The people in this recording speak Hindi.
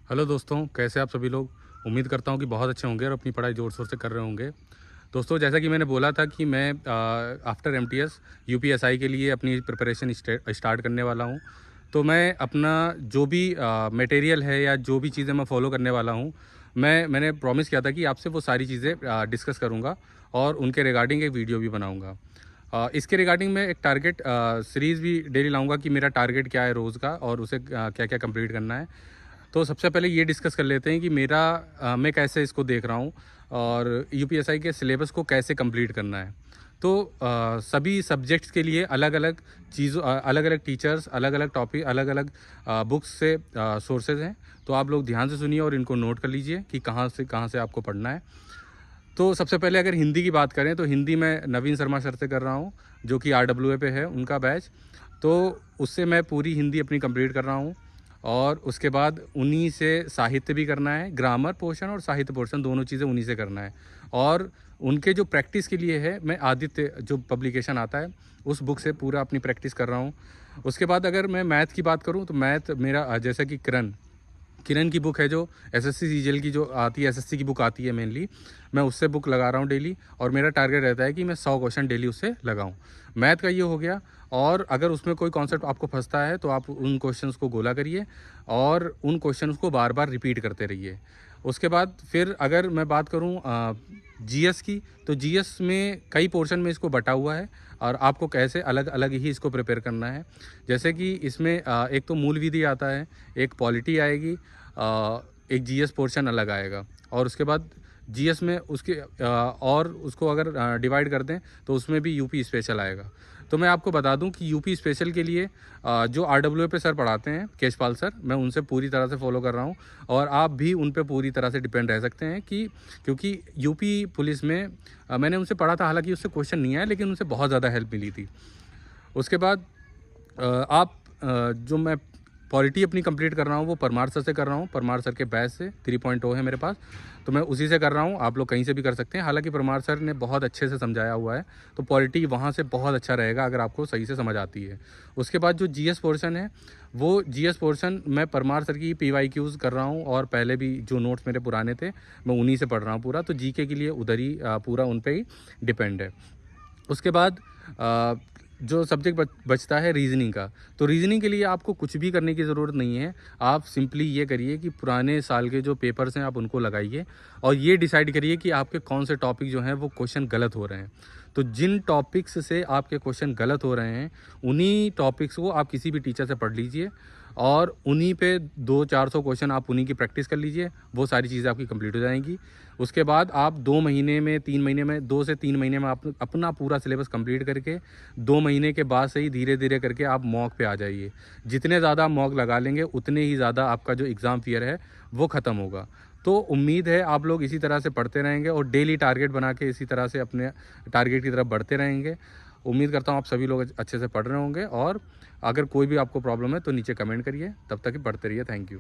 हेलो दोस्तों, कैसे आप सभी लोग। उम्मीद करता हूँ कि बहुत अच्छे होंगे और अपनी पढ़ाई ज़ोर शोर से कर रहे होंगे। दोस्तों, जैसा कि मैंने बोला था कि मैं आफ्टर एमटीएस यूपीएसआई के लिए अपनी प्रिपरेशन स्टार्ट करने वाला हूँ। तो मैं अपना जो भी मटेरियल है या जो भी चीज़ें मैं फॉलो करने वाला हूँ, मैंने प्रॉमिस किया था कि आपसे वो सारी चीज़ें डिस्कस करूँगा और उनके रिगार्डिंग एक वीडियो भी बनाऊँगा। इसके रिगार्डिंग मैं एक टारगेट सीरीज़ भी डेली लाऊँगा कि मेरा टारगेट क्या है रोज़ का और उसे क्या-क्या कंप्लीट करना है। तो सबसे पहले ये डिस्कस कर लेते हैं कि मैं कैसे इसको देख रहा हूँ और यूपीएसआई के सिलेबस को कैसे कंप्लीट करना है। तो सभी सब्जेक्ट्स के लिए अलग-अलग टीचर्स, अलग-अलग टॉपिक, अलग-अलग बुक्स से सोर्सेज हैं। तो आप लोग ध्यान से सुनिए और इनको नोट कर लीजिए कि कहाँ से आपको पढ़ना है। तो सबसे पहले अगर हिंदी की बात करें तो हिंदी मैं नवीन शर्मा सर से कर रहा हूँ, जो कि आरडब्ल्यूए पे है उनका बैच। तो उससे मैं पूरी हिंदी अपनी कंप्लीट कर रहा हूँ और उसके बाद उन्हीं से साहित्य भी करना है, ग्रामर पोर्शन और साहित्य पोर्शन दोनों चीज़ें उन्हीं से करना है। और उनके जो प्रैक्टिस के लिए है, मैं आदित्य जो पब्लिकेशन आता है उस बुक से पूरा अपनी प्रैक्टिस कर रहा हूँ। उसके बाद अगर मैं मैथ की बात करूँ तो मैथ मेरा जैसा कि किरण की बुक है, जो एसएससी सीजीएल की जो आती है, एसएससी की बुक आती है मेनली, मैं उससे बुक लगा रहा हूँ डेली। और मेरा टारगेट रहता है कि मैं 100 क्वेश्चन डेली उससे लगाऊँ। मैथ का ये हो गया। और अगर उसमें कोई कॉन्सेप्ट आपको फंसता है तो आप उन क्वेश्चंस को गोला करिए और उन क्वेश्चंस को बार बार रिपीट करते रहिए। उसके बाद फिर अगर मैं बात करूँ जीएस की, तो जीएस में कई पोर्शन में इसको बटा हुआ है और आपको कैसे अलग अलग ही इसको प्रिपेयर करना है। जैसे कि इसमें एक तो मूल विधि आता है, एक पॉलिटी आएगी, एक जीएस पोर्शन अलग आएगा और उसके बाद जीएस में और उसको अगर डिवाइड कर दें तो उसमें भी यूपी स्पेशल आएगा। तो मैं आपको बता दूं कि यूपी स्पेशल के लिए जो आरडब्ल्यूए पे सर पढ़ाते हैं, केशपाल सर, मैं उनसे पूरी तरह से फॉलो कर रहा हूं और आप भी उन पे पूरी तरह से डिपेंड रह सकते हैं कि क्योंकि यूपी पुलिस में मैंने उनसे पढ़ा था, हालांकि उससे क्वेश्चन नहीं आया लेकिन उनसे बहुत ज़्यादा हेल्प मिली थी। उसके बाद जो मैं पॉलिटी अपनी कंप्लीट कर रहा हूँ वो परमार सर से कर रहा हूँ। परमार सर के बैच से 3.0 है मेरे पास, तो मैं उसी से कर रहा हूँ। आप लोग कहीं से भी कर सकते हैं, हालांकि परमार सर ने बहुत अच्छे से समझाया हुआ है, तो पॉलिटी वहाँ से बहुत अच्छा रहेगा अगर आपको सही से समझ आती है। उसके बाद जो जीएस पोर्शन है, वो जीएस पोर्शन मैं परमार सर की पीवाईक्यूज़ कर रहा हूँ और पहले भी जो नोट्स मेरे पुराने थे मैं उन्हीं से पढ़ रहा हूँ पूरा। तो जीके के लिए उधर ही पूरा उन पर ही डिपेंड है। उसके बाद जो सब्जेक्ट बचता है रीजनिंग का, तो रीजनिंग के लिए आपको कुछ भी करने की ज़रूरत नहीं है। आप सिंपली ये करिए कि पुराने साल के जो पेपर्स हैं आप उनको लगाइए और ये डिसाइड करिए कि आपके कौन से टॉपिक जो हैं वो क्वेश्चन गलत हो रहे हैं। तो जिन टॉपिक्स से आपके क्वेश्चन गलत हो रहे हैं उन्हीं टॉपिक्स को आप किसी भी टीचर से पढ़ लीजिए और उन्हीं पे 200-400 क्वेश्चन आप उन्हीं की प्रैक्टिस कर लीजिए। वो सारी चीज़ें आपकी कंप्लीट हो जाएंगी। उसके बाद आप 2 महीने में, 3 महीने में, 2 से 3 महीने में आप अपना पूरा सिलेबस कंप्लीट करके 2 महीने के बाद से ही धीरे धीरे करके आप मॉक पे आ जाइए। जितने ज़्यादा मॉक लगा लेंगे उतने ही ज़्यादा आपका जो एग्ज़ाम फियर है वो ख़त्म होगा। तो उम्मीद है आप लोग इसी तरह से पढ़ते रहेंगे और डेली टारगेट बना के इसी तरह से अपने टारगेट की तरफ बढ़ते रहेंगे। उम्मीद करता हूँ आप सभी लोग अच्छे से पढ़ रहे होंगे और अगर कोई भी आपको प्रॉब्लम है तो नीचे कमेंट करिए। तब तक पढ़ते रहिए। Thank you.